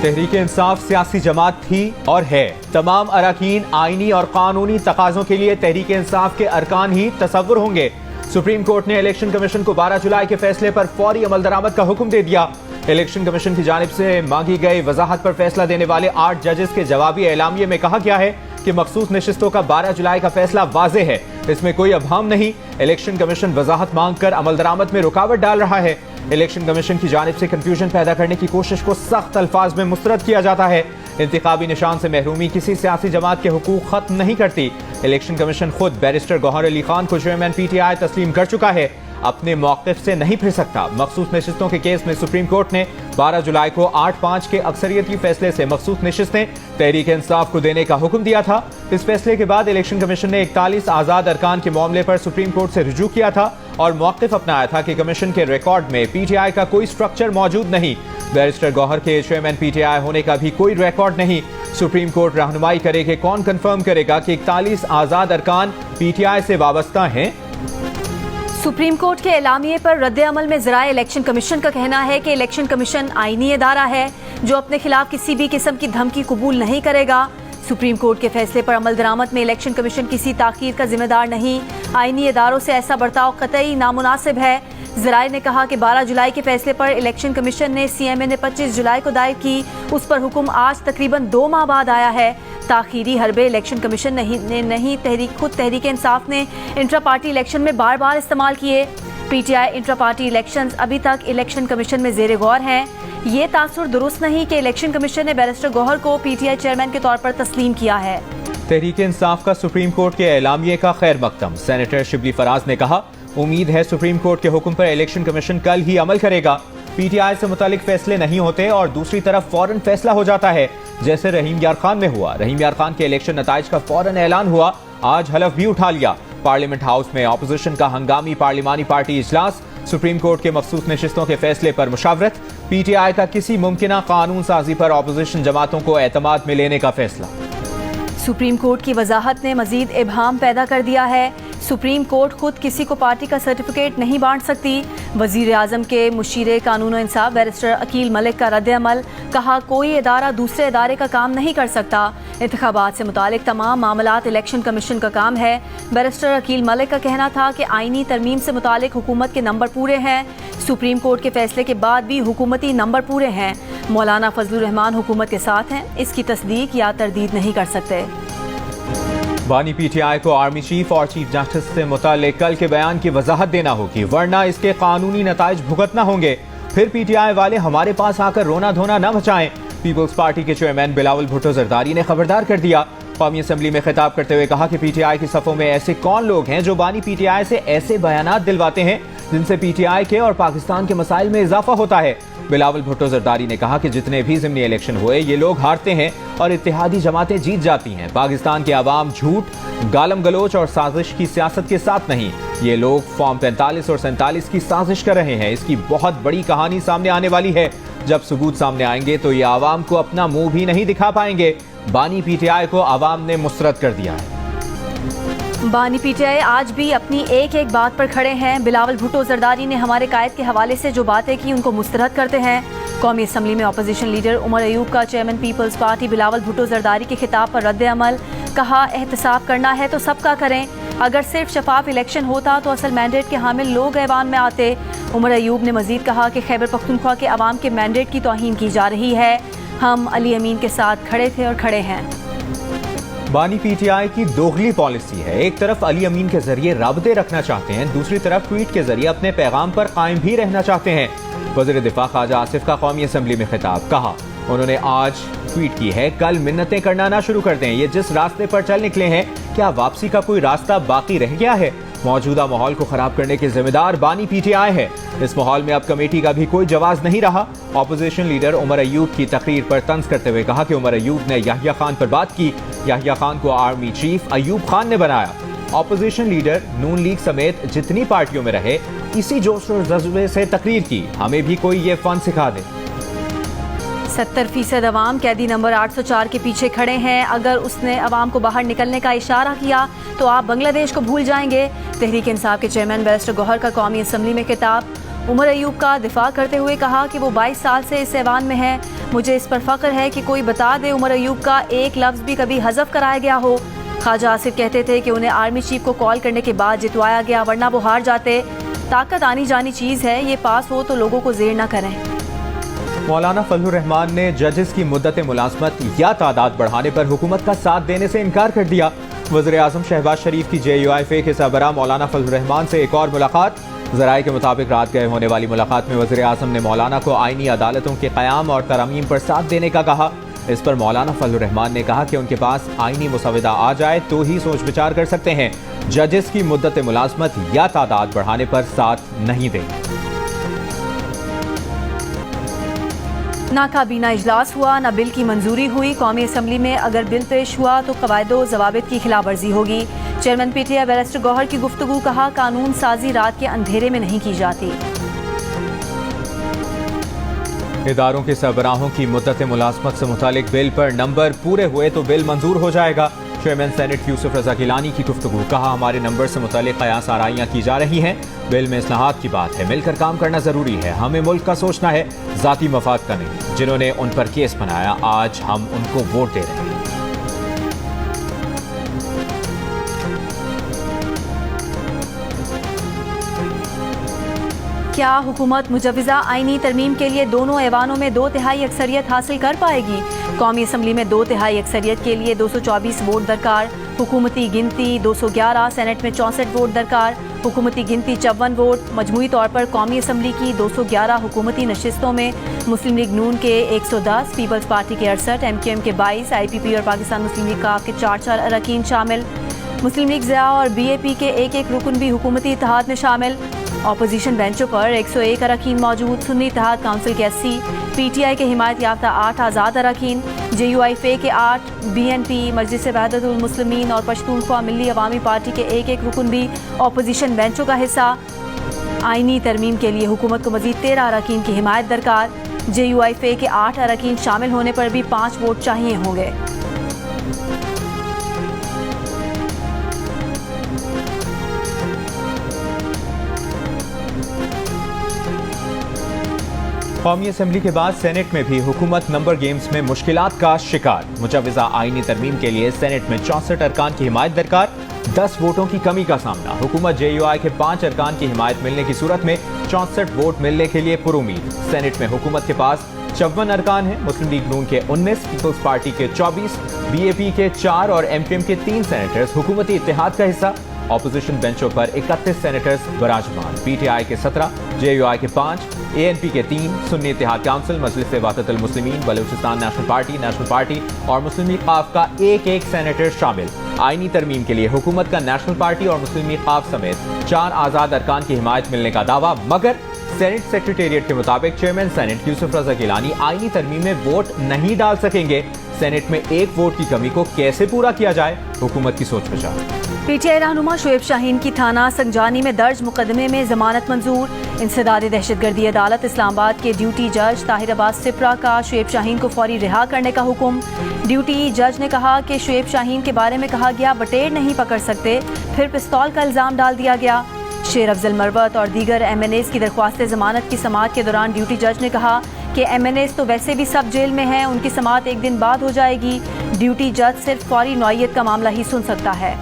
तहरीक इंसाफ सियासी जमात थी और है। तमाम अरकान आईनी और कानूनी तकाज़ों के लिए तहरीक इंसाफ के अरकान ही तसव्वुर होंगे। सुप्रीम कोर्ट ने इलेक्शन कमीशन को 12 जुलाई के फैसले पर फौरी अमल दरामद का हुक्म दे दिया। इलेक्शन कमीशन की जानिब से मांगी गई वजाहत पर फैसला देने वाले 8 जजेस के जवाबी एलामिये में कहा गया है कि मखसूस नशिस्तों का 12 जुलाई का फैसला वाज़े है, इसमें कोई अबहम नहीं। इलेक्शन कमीशन वजाहत मांगकर अमल दरामद में रुकावट डाल रहा है। इलेक्शन कमीशन की जानिब से कंफ्यूजन पैदा करने की कोशिश को सख्त अल्फाज में मुस्तरद किया जाता है। इंतखाबी निशान से महरूमी किसी सियासी जमात के हुकूक खत्म नहीं करती। इलेक्शन कमीशन खुद बैरिस्टर गौहर अली खान को चेयरमैन PTI तस्लीम कर चुका है, अपने मौक़िफ़ से नहीं फिर सकता। मखसूस नशिस्तों के केस में सुप्रीम कोर्ट ने 12 जुलाई को 8-5 के अक्सरियती फैसले से मखसूस नशिस्तें तहरीक इंसाफ को देने का हुक्म दिया था। इस फैसले के बाद इलेक्शन कमीशन ने 41 आज़ाद अरकान के मामले पर सुप्रीम कोर्ट से रुजू किया था और मौक़िफ़ अपनाया था कि कमीशन के रिकॉर्ड में PTI का कोई स्ट्रक्चर मौजूद नहीं। बैरिस्टर गौहर के चेयरमैन PTI होने का भी कोई रिकॉर्ड नहीं। सुप्रीम कोर्ट रहनुमाई करे कि कौन कंफर्म करेगा कि 41 आज़ाद अरकान PTI से वाबस्ता हैं। सुप्रीम कोर्ट के एलामिये पर रद्द अमल में ज़राए इलेक्शन कमीशन का कहना है कि इलेक्शन कमीशन आईनी इदारा है जो अपने खिलाफ किसी भी किस्म की धमकी कबूल नहीं करेगा। सुप्रीम कोर्ट के फैसले पर अमल दरामद में इलेक्शन कमीशन किसी ताख़ीर का जिम्मेदार नहीं। आईनी इदारों से ऐसा बर्ताव कतई नामुनासिब है। ज़राए ने कहा कि 12 जुलाई के फैसले पर इलेक्शन कमीशन ने CMA ने 25 जुलाई को दायर की, उस पर हुक्म आज तकरीबन 2 माह बाद आया है। ताख़ीरी हरबे इलेक्शन कमीशन नहीं तहरीक इंसाफ ने इंट्रा पार्टी इलेक्शन में बार बार इस्तेमाल किए। PTI इंट्रा पार्टी इलेक्शंस अभी तक इलेक्शन कमीशन में ज़ेरे गौर हैं। ये तासुर दुरुस्त नहीं कि इलेक्शन कमीशन ने बैरिस्टर गौहर को PTI चेयरमैन के तौर पर तस्लीम किया है। तहरीक इंसाफ का सुप्रीम कोर्ट के एलामिये का खैर मकदम। सेनेटर शिबली फराज ने कहा, उम्मीद है सुप्रीम कोर्ट के हुक्म पर इलेक्शन कमीशन कल ही अमल करेगा। PTI से मुतालिक फैसले नहीं होते और दूसरी तरफ फौरन फैसला हो जाता है, जैसे रहीम यार खान में हुआ। रहीम यार खान के इलेक्शन नताइज का फौरन ऐलान हुआ, आज हलफ भी उठा लिया। पार्लियामेंट हाउस में ऑपोजिशन का हंगामी पार्लिमानी पार्टी इजलास, सुप्रीम कोर्ट के मखसूस नशिस्तों के फैसले पर मुशावरत, PTI का किसी मुमकिना कानून साजी पर ऑपोजिशन जमातों को एतमाद में लेने का फैसला। सुप्रीम कोर्ट की वजाहत ने मजीद इबहाम पैदा कर दिया है। सुप्रीम कोर्ट खुद किसी को पार्टी का सर्टिफिकेट नहीं बांट सकती। वजीर आजम के मुशीर कानून और इंसाफ बैरिस्टर अकील मलिक का रद्द अमल, कहा कोई इदारा दूसरे इदारे का काम नहीं कर सकता। इंतखाबात से मुतालिक तमाम मामलात इलेक्शन कमीशन का काम है। बैरिस्टर अकील मलिक का कहना था कि आईनी तरमीम से मुतालिक हुकूमत के नंबर पूरे हैं। सुप्रीम कोर्ट के फैसले के बाद भी हुकूमती नंबर पूरे हैं। मौलाना फजलुर रहमान हुकूमत के साथ हैं, इसकी तस्दीक या तरदीद नहीं कर सकते। बानी PTI को आर्मी चीफ और चीफ जस्टिस से मुताल्लिक कल के बयान की वजाहत देना होगी, वरना इसके कानूनी नताइज भुगतना होंगे। फिर PTI वाले हमारे पास आकर रोना धोना न मचाएं। पीपल्स पार्टी के चेयरमैन बिलावल भुट्टो जरदारी ने खबरदार कर दिया। कौमी असम्बली में खिताब करते हुए कहा कि PTI की सफ़ों में ऐसे कौन लोग हैं जो बानी PTI से ऐसे बयानात दिलवाते हैं जिनसे PTI के और पाकिस्तान के मसाइल में इजाफा होता है। बिलावल भुट्टो जरदारी ने कहा कि जितने भी ज़िमनी इलेक्शन हुए ये लोग हारते हैं और इत्तेहादी जमातें जीत जाती हैं। पाकिस्तान के अवाम झूठ, गालम गलोच और साजिश की सियासत के साथ नहीं, ये लोग फॉर्म 45 और 47 की साजिश कर रहे हैं। इसकी बहुत बड़ी कहानी सामने आने वाली है। जब सबूत सामने आएंगे तो ये आवाम को अपना मुंह भी नहीं दिखा पाएंगे। बानी PTI को आवाम ने मुस्तरद कर दिया है। बानी PTI आज भी अपनी एक एक बात पर खड़े हैं। बिलावल भुट्टो जरदारी ने हमारे कायद के हवाले से जो बातें की उनको मुस्तरद करते हैं। कौमी असम्बली में अपोजिशन लीडर उमर अयूब का chairman Peoples Party Bilawal Bhutto Zardari के खिताब पर रद्द अमल, कहा एहतसाब करना है तो सबका करें। अगर सिर्फ शफाफ इलेक्शन होता तो असल मैंडेट के हामिल लोग ऐवान में आते। उमर अयूब ने मजीद कहा कि खैबर पख्तूनख्वा के अवाम के मैंडेट की तौहीन की जा रही है। हम अली अमीन के साथ खड़े थे और खड़े हैं। बानी PTI की दोगली पॉलिसी है। एक तरफ अली अमीन के जरिए राबते रखना चाहते हैं, दूसरी तरफ ट्वीट के जरिए अपने पैगाम पर कायम भी रहना चाहते हैं। वज़ीर दिफा ख्वाजा आसिफ का कौमी असम्बली में खिताब, कहा उन्होंने आज ट्वीट की है, कल मिन्नतें करना ना शुरू कर दें। ये जिस रास्ते पर चल निकले हैं, क्या वापसी का कोई रास्ता बाकी रह गया है? मौजूदा माहौल को खराब करने के जिम्मेदार बानी PTI है। इस माहौल में अब कमेटी का भी कोई जवाब नहीं रहा। ऑपोजिशन लीडर उमर अयूब की तकरीर पर तंज करते हुए कहा कि उमर अयूब ने याहिया खान पर बात की, याहिया खान को आर्मी चीफ अयूब खान ने बनाया। ऑपोजिशन लीडर नून लीग समेत जितनी पार्टियों में रहे, इसी जोश और जज्बे से तकरीर की। हमें भी कोई ये फन सिखा दे। 70% अवाम कैदी नंबर 804 के पीछे खड़े हैं। अगर उसने अवाम को बाहर निकलने का इशारा किया तो आप बांग्लादेश को भूल जाएंगे। तहरीक इंसाफ के चेयरमैन बैरिस्टर गौहर का कौमी असम्बली में खिताब, उमर अयूब का दिफा करते हुए कहा कि वो 22 साल से इस ऐवान में है। मुझे इस पर फख्र है कि कोई बता दे उमर अयूब का एक लफ्ज़ भी कभी हज़फ कराया गया हो। ख्वाजा आसिफ कहते थे कि उन्हें आर्मी चीफ को कॉल करने के बाद जितवाया गया, वरना वो हार जाते। ताकत आनी जानी चीज़ है, ये पास हो तो लोगों को ज़ेर न करें। मौलाना फजलुर रहमान ने जजेस की मुद्दत मुलाजमत या तादाद बढ़ाने पर हुकूमत का साथ देने से इनकार कर दिया। वज़ीर आज़म शहबाज शरीफ की JUIFA के सरबराह मौलाना फजलुर रहमान से एक और मुलाकात। ज़राए के मुताबिक रात गए होने वाली मुलाकात में वज़ीर आज़म ने मौलाना को आईनी अदालतों के क़याम और तरमीम पर साथ देने का कहा। इस पर मौलाना फजलुर रहमान ने कहा कि उनके पास आईनी मुसवदा आ जाए तो ही सोच विचार कर सकते हैं। जजेस की मुद्दत मुलाजमत या तादाद बढ़ाने पर साथ नहीं देंगे। नाकाबीना इजलास हुआ, न बिल की मंजूरी हुई। कौमी असम्बली में अगर बिल पेश हुआ तो कवायदो ज़वाबित की खिलाफ वर्जी होगी। चेयरमैन PTI बैरिस्टर गौहर की गुफ्तगू, कहा कानून साजी रात के अंधेरे में नहीं की जाती। इदारों के सरबराहों की मुद्दत मुलाजमत से मुतालिक बिल पर नंबर पूरे हुए तो बिल मंजूर हो जाएगा। चेयरमैन सेनेट यूसुफ रजा गिलानी की गुफ्तगू, कहा हमारे नंबर से मुतालिक कयास आराइयाँ की जा रही हैं। बिल में इस्लाहात की बात है, मिलकर काम करना जरूरी है। हमें मुल्क का सोचना है, जाती मफाद का नहीं। जिन्होंने उन पर केस बनाया, आज हम उनको वोट दे रहे हैं। क्या हुकूमत मुजव्वज़ा आईनी तरमीम के लिए दोनों ऐवानों में 2/3 अक्सरियत हासिल कर पाएगी? कौमी असम्बली में 2/3 अक्सरियत के लिए 224 वोट दरकार। हुकूमती गिनती 211, सेनेट में 64 वोट दरकार। हुकूमती गिनती 54 वोट। मजमूई तौर पर कौमी असम्बली की 211 हुकूमती नशिस्तों में मुस्लिम लीग नून के 110, पीपल्स पार्टी के 68, MQM के 22, IPP और पाकिस्तान मुस्लिम लीग काफ के 4 अरकान शामिल। मुस्लिम लीग ज़िया और BAP के एक रुकन भी हुकूमती इत्तेहाद में शामिल। ऑपोजिशन बेंचों पर 101 अरकान मौजूद। सुन्नी इत्तेहाद काउंसिल के 80, PTI के हिमायत याफ्ता 8 आज़ाद अरकान, JUIFA के 8, BNP, मजलिस वहदतुल मुस्लिमीन और पश्तूनख्वा मिल्ली अवामी पार्टी के एक रुकन भी ऑपोजिशन बेंचों का हिस्सा। आईनी तरमीम के लिए हुकूमत को मजीद 13 अरकान की हिमायत दरकार। JUIFA के 8 अरकान शामिल होने पर भी 5 वोट चाहिए होंगे। कौमी असम्बली के बाद सेनेट में भी हुकूमत नंबर गेम्स में मुश्किलात का शिकार। मुजव्वज़ा आईनी तरमीम के लिए सेनेट में 64 अरकान की हिमायत दरकार। 10 वोटों की कमी का सामना। हुकूमत JUI के 5 अरकान की हिमायत मिलने की सूरत में 64 वोट मिलने के लिए पुरुमीद। सेनेट में हुकूमत के पास 54 अरकान हैं। मुस्लिम लीग नून के 19, पीपल्स पार्टी के 24, BAP के 4 और MQM के 3 सेनेटर्स हुकूमती इत्तेहाद का हिस्सा। ऑपोजिशन बेंचों पर 31 सेनेटर्स बराजमान। PTI के 17, JUI के 5, ANP के 3, सुन्नी इत्तेहाद काउंसिल, मजलिस वहदतुल मुस्लिमीन, बलूचिस्तान नेशनल पार्टी और मुस्लिम लीग काफ का एक सेनेटर शामिल। आईनी तरमीम के लिए हुकूमत का नेशनल पार्टी और मुस्लिम लीग काफ समेत 4 आज़ाद अरकान की हिमायत मिलने का दावा, मगर सेनेट सेक्रेटेरिएट के मुताबिक चेयरमैन सेनेट यूसुफ रजा गिलानी आईनी तरमीम में वोट नहीं डाल सकेंगे। सेनेट में 1 वोट की कमी को कैसे पूरा किया जाए, हुकूमत की सोच विचार। PTI रहनुमा शोएब शाहीन की थाना संजानी में दर्ज मुकदमे में जमानत मंजूर। इंसदादी दहशतगर्दी अदालत इस्लामाबाद के ड्यूटी जज ताहिर अब्बास सिप्रा का शोएब शाहीन को फौरी रिहा करने का हुक्म। ड्यूटी जज ने कहा कि शोएब शाहीन के बारे में कहा गया बटेर नहीं पकड़ सकते, फिर पिस्तौल का इल्जाम डाल दिया गया। शेर अफजल मरवत और दीगर MNAs की दरख्वास्त जमानत की समाअत के दौरान ड्यूटी जज ने कहा कि MNAs तो वैसे भी सब जेल में हैं, उनकी समाअत एक दिन बाद हो जाएगी। ड्यूटी जज सिर्फ फौरी नौयत का मामला ही सुन सकता है।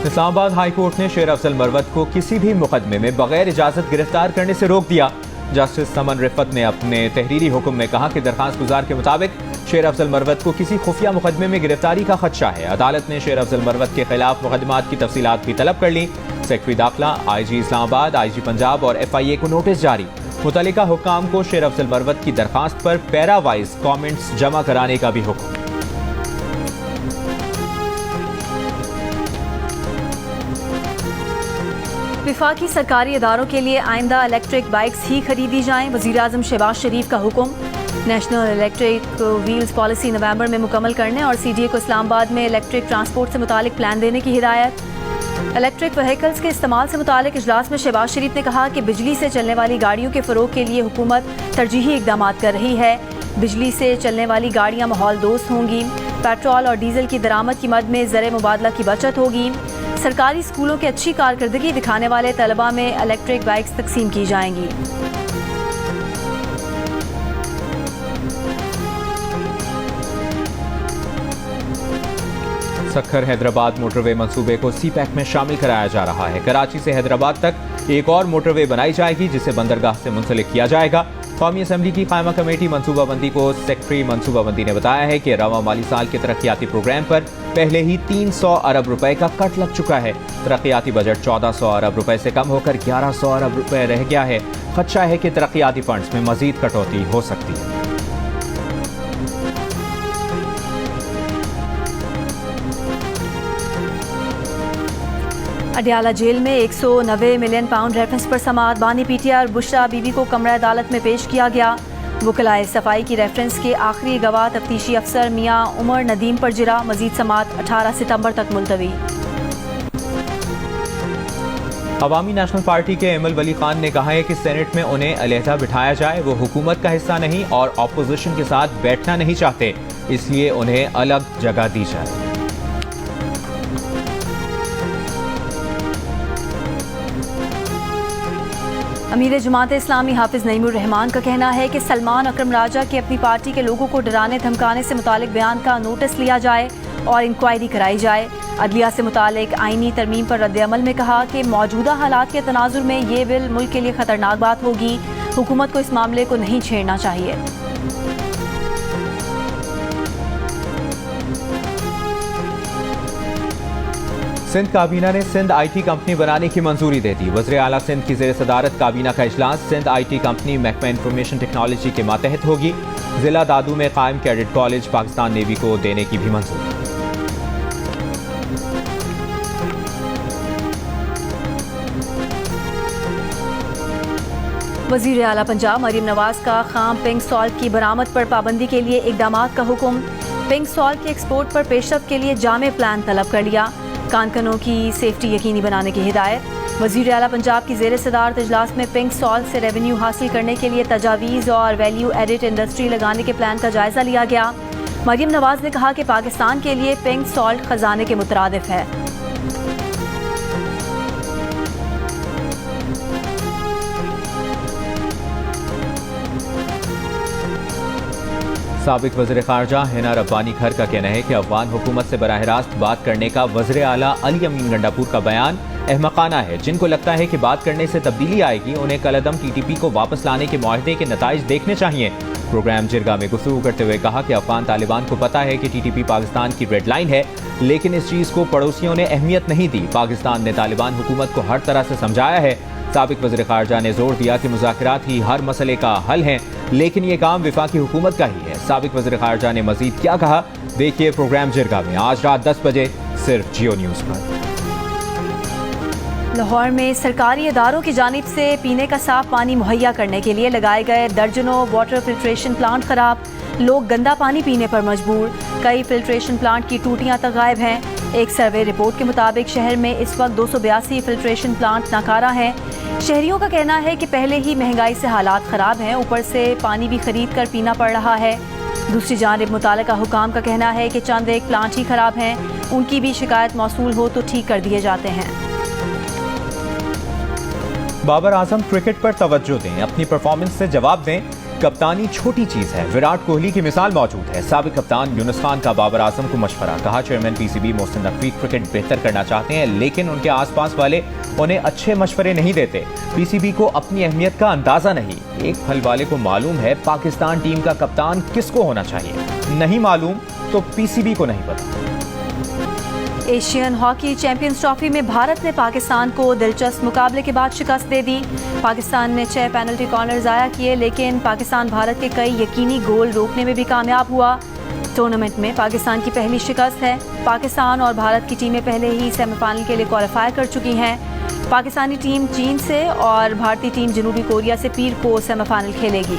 इस्लामाबाद हाई कोर्ट ने शेर अफजल मरवत को किसी भी मुकदमे में बगैर इजाजत गिरफ्तार करने से रोक दिया। जस्टिस समन रिफत ने अपने तहरीरी हुक्म में कहा कि दरखास्त गुजार के मुताबिक शेर अफजल मरवत को किसी खुफिया मुकदमे में गिरफ्तारी का खदशा है। अदालत ने शेर अफजल मरवत के खिलाफ मुकदमात की तफसीलात भी तलब कर ली। सेक्रेटरी दाखिला, IG इस्लामाबाद, IG पंजाब और FIA को नोटिस जारी। मुतल्लिका हुक्काम को शेर अफजल मरवत की दरखास्त पर पैरावाइज कॉमेंट्स जमा कराने का भी हुक्म। विफाकी सरकारी इदारों के लिए आइंदा इलेक्ट्रिक बाइक्स ही खरीदी जाएं। वज़ीर आज़म शहबाज शरीफ का हुक्म। नेशनल इलेक्ट्रिक व्हील्स पॉलिसी नवंबर में मुकम्मल करने और CDA को इस्लामाबाद में इलेक्ट्रिक ट्रांसपोर्ट से मुतालिक प्लान देने की हिदायत। इलेक्ट्रिक व्हीकल्स के इस्तेमाल से मुतालिक इजलास में शहबाज शरीफ ने कहा कि बिजली से चलने वाली गाड़ियों के फ़रोग के लिए हुकूमत तरजीही इकदाम कर रही है। बिजली से चलने वाली गाड़ियां माहौल दोस्त होंगी। पेट्रोल और डीजल की दरामद की मद में ज़र मुबादला की बचत होगी। सरकारी स्कूलों के अच्छी कारकर्दगी दिखाने वाले तलबा में इलेक्ट्रिक बाइक्स तकसीम की जाएंगी। सक्खर हैदराबाद मोटरवे मंसूबे को सीपैक में शामिल कराया जा रहा है। कराची से हैदराबाद तक एक और मोटरवे बनाई जाएगी जिसे बंदरगाह से मुंसलिक किया जाएगा। कौमी असम्बली की कायमा कमेटी मनसूबाबंदी को सेक्रेटरी मनसूबाबंदी ने बताया है कि रवा माली साल के तरक्याती प्रोग्राम पर पहले ही 300 अरब रुपए का कट लग चुका है। तरक्याती बजट 1400 अरब रुपए से कम होकर 1100 अरब रुपए रह गया है। खदशा है कि तरक्याती फंड्स में मजीद कटौती हो सकती है। अडयाला जेल में 190 मिलियन पाउंड रेफरेंस पर समाअत बानी पीटीआई और बुशरा बीबी को कमरा अदालत में पेश किया गया। वकलाए सफाई की रेफरेंस के आखिरी गवाह तफ्तीशी अफसर मियां उमर नदीम पर जिरा। मजीद समाअत 18 सितंबर तक मुलतवी। अवामी नेशनल पार्टी के एमल वली खान ने कहा है कि सेनेट में उन्हें अलहदा बिठाया जाए। वो हुकूमत का हिस्सा नहीं और ऑपोजिशन के साथ बैठना नहीं चाहते, इसलिए उन्हें अलग जगह दी जाए। अमीर जमात इस्लामी हाफिज नईमुर रहमान का कहना है कि सलमान अकरम राजा के अपनी पार्टी के लोगों को डराने धमकाने से मुतालिक बयान का नोटिस लिया जाए और इंक्वायरी कराई जाए। अदलिया से मुतालिक आईनी तरमीम पर रद्द-ए-अमल में कहा कि मौजूदा हालात के तनाजुर में ये बिल मुल्क के लिए खतरनाक बात होगी। हुकूमत को इस मामले को नहीं छेड़ना चाहिए। सिंध काबीना ने सिंध आईटी कंपनी बनाने की मंजूरी दे दी। वज़ीर आला सिंध की ज़ेर सदारत काबीना का इजलास सिंध आईटी कंपनी महकमा इंफॉर्मेशन टेक्नोलॉजी के मातहत होगी। जिला दादू में कायम कैडेट कॉलेज पाकिस्तान नेवी को देने की भी मंजूरी। वज़ीर आला पंजाब मरीम नवाज का खाम पिंक सॉल्ट की बरामद पर पाबंदी के लिए इक़दामात का हुक्म। पिंक सॉल्ट के एक्सपोर्ट पर पेशरफ्त के लिए जामे प्लान तलब कर लिया। कारखानों की सेफ्टी यकीनी बनाने की हिदायत। वज़ीर आला पंजाब की ज़ेर सदारत इजलास में पिंक सॉल्ट से रेवेन्यू हासिल करने के लिए तजावीज़ और वैल्यू एडिट इंडस्ट्री लगाने के प्लान का जायजा लिया गया। मरीम नवाज ने कहा कि पाकिस्तान के लिए पिंक सॉल्ट खजाने के मुतरादिफ है। साबिक वज़ीर ख़ारजा हिना रब्बानी घर का कहना है कि अफ़गान हुकूमत से बराह रास्त बात करने का वज़ीर आला अली अमीन गंडापुर का बयान अहमकाना है। जिनको लगता है कि बात करने से तब्दीली आएगी, उन्हें कलअदम टीटीपी को वापस लाने के मुआहदे के नताइज देखने चाहिए। प्रोग्राम जिरगा में गुफ्तगू करते हुए कहा कि अफ़गान तालिबान को पता है कि टीटीपी पाकिस्तान की रेड लाइन है, लेकिन इस चीज़ को पड़ोसियों ने अहमियत नहीं दी। पाकिस्तान ने तालिबान हुकूमत को हर तरह से समझाया है। साबिक वज़ीर ख़ारजा ने जोर दिया कि मुज़ाकरात ही हर मसले का हल है, लेकिन ये काम विफाकी हुकूमत का ही है। साबिक वज़ीर ख़ारजा ने मज़ीद क्या कहा, देखिए प्रोग्राम जिरगा में आज रात 10 बजे सिर्फ जियो न्यूज़ पर। लाहौर में सरकारी इदारों की जानिब से पीने का साफ पानी मुहैया करने के लिए लगाए गए दर्जनों वाटर फिल्ट्रेशन प्लांट खराब। लोग गंदा पानी पीने पर मजबूर। कई फिल्ट्रेशन प्लांट की टूटियां तक गायब हैं। एक सर्वे रिपोर्ट के मुताबिक शहर में इस वक्त 282 फिल्ट्रेशन प्लांट नाकारा हैं। शहरियों का कहना है कि पहले ही महंगाई से हालात ख़राब हैं, ऊपर से पानी भी खरीद कर पीना पड़ रहा है। दूसरी जानिब मुतालिका हुकाम का कहना है कि चंद एक प्लांट ही ख़राब हैं, उनकी भी शिकायत मौसूल हो तो ठीक कर दिए जाते हैं। बाबर आजम क्रिकेट पर तवज्जो दें, अपनी परफॉर्मेंस से जवाब दें। कप्तानी छोटी चीज है, विराट कोहली की मिसाल मौजूद है। साबिक कप्तान यूनुस खान का बाबर आजम को मशवरा। कहा chairman PCB Mohsin Naqvi cricket बेहतर करना चाहते हैं, लेकिन उनके आसपास वाले उन्हें अच्छे मशवरे नहीं देते। पीसीबी को अपनी अहमियत का अंदाजा नहीं। एक फल वाले को मालूम है पाकिस्तान टीम का कप्तान किसको होना चाहिए, नहीं मालूम तो पीसीबी को नहीं पता। एशियन हॉकी चैंपियंस ट्रॉफी में भारत ने पाकिस्तान को दिलचस्प मुकाबले के बाद शिकस्त दे दी। पाकिस्तान ने 6 पेनल्टी कॉर्नर ज़ाया किए, लेकिन पाकिस्तान भारत के कई यकीनी गोल रोकने में भी कामयाब हुआ। टूर्नामेंट में पाकिस्तान की पहली शिकस्त है। पाकिस्तान और भारत की टीमें पहले ही सेमीफाइनल के लिए क्वालिफाई कर चुकी हैं। पाकिस्तानी टीम चीन से और भारतीय टीम जनूबी कोरिया से पीर को सेमीफाइनल खेलेगी।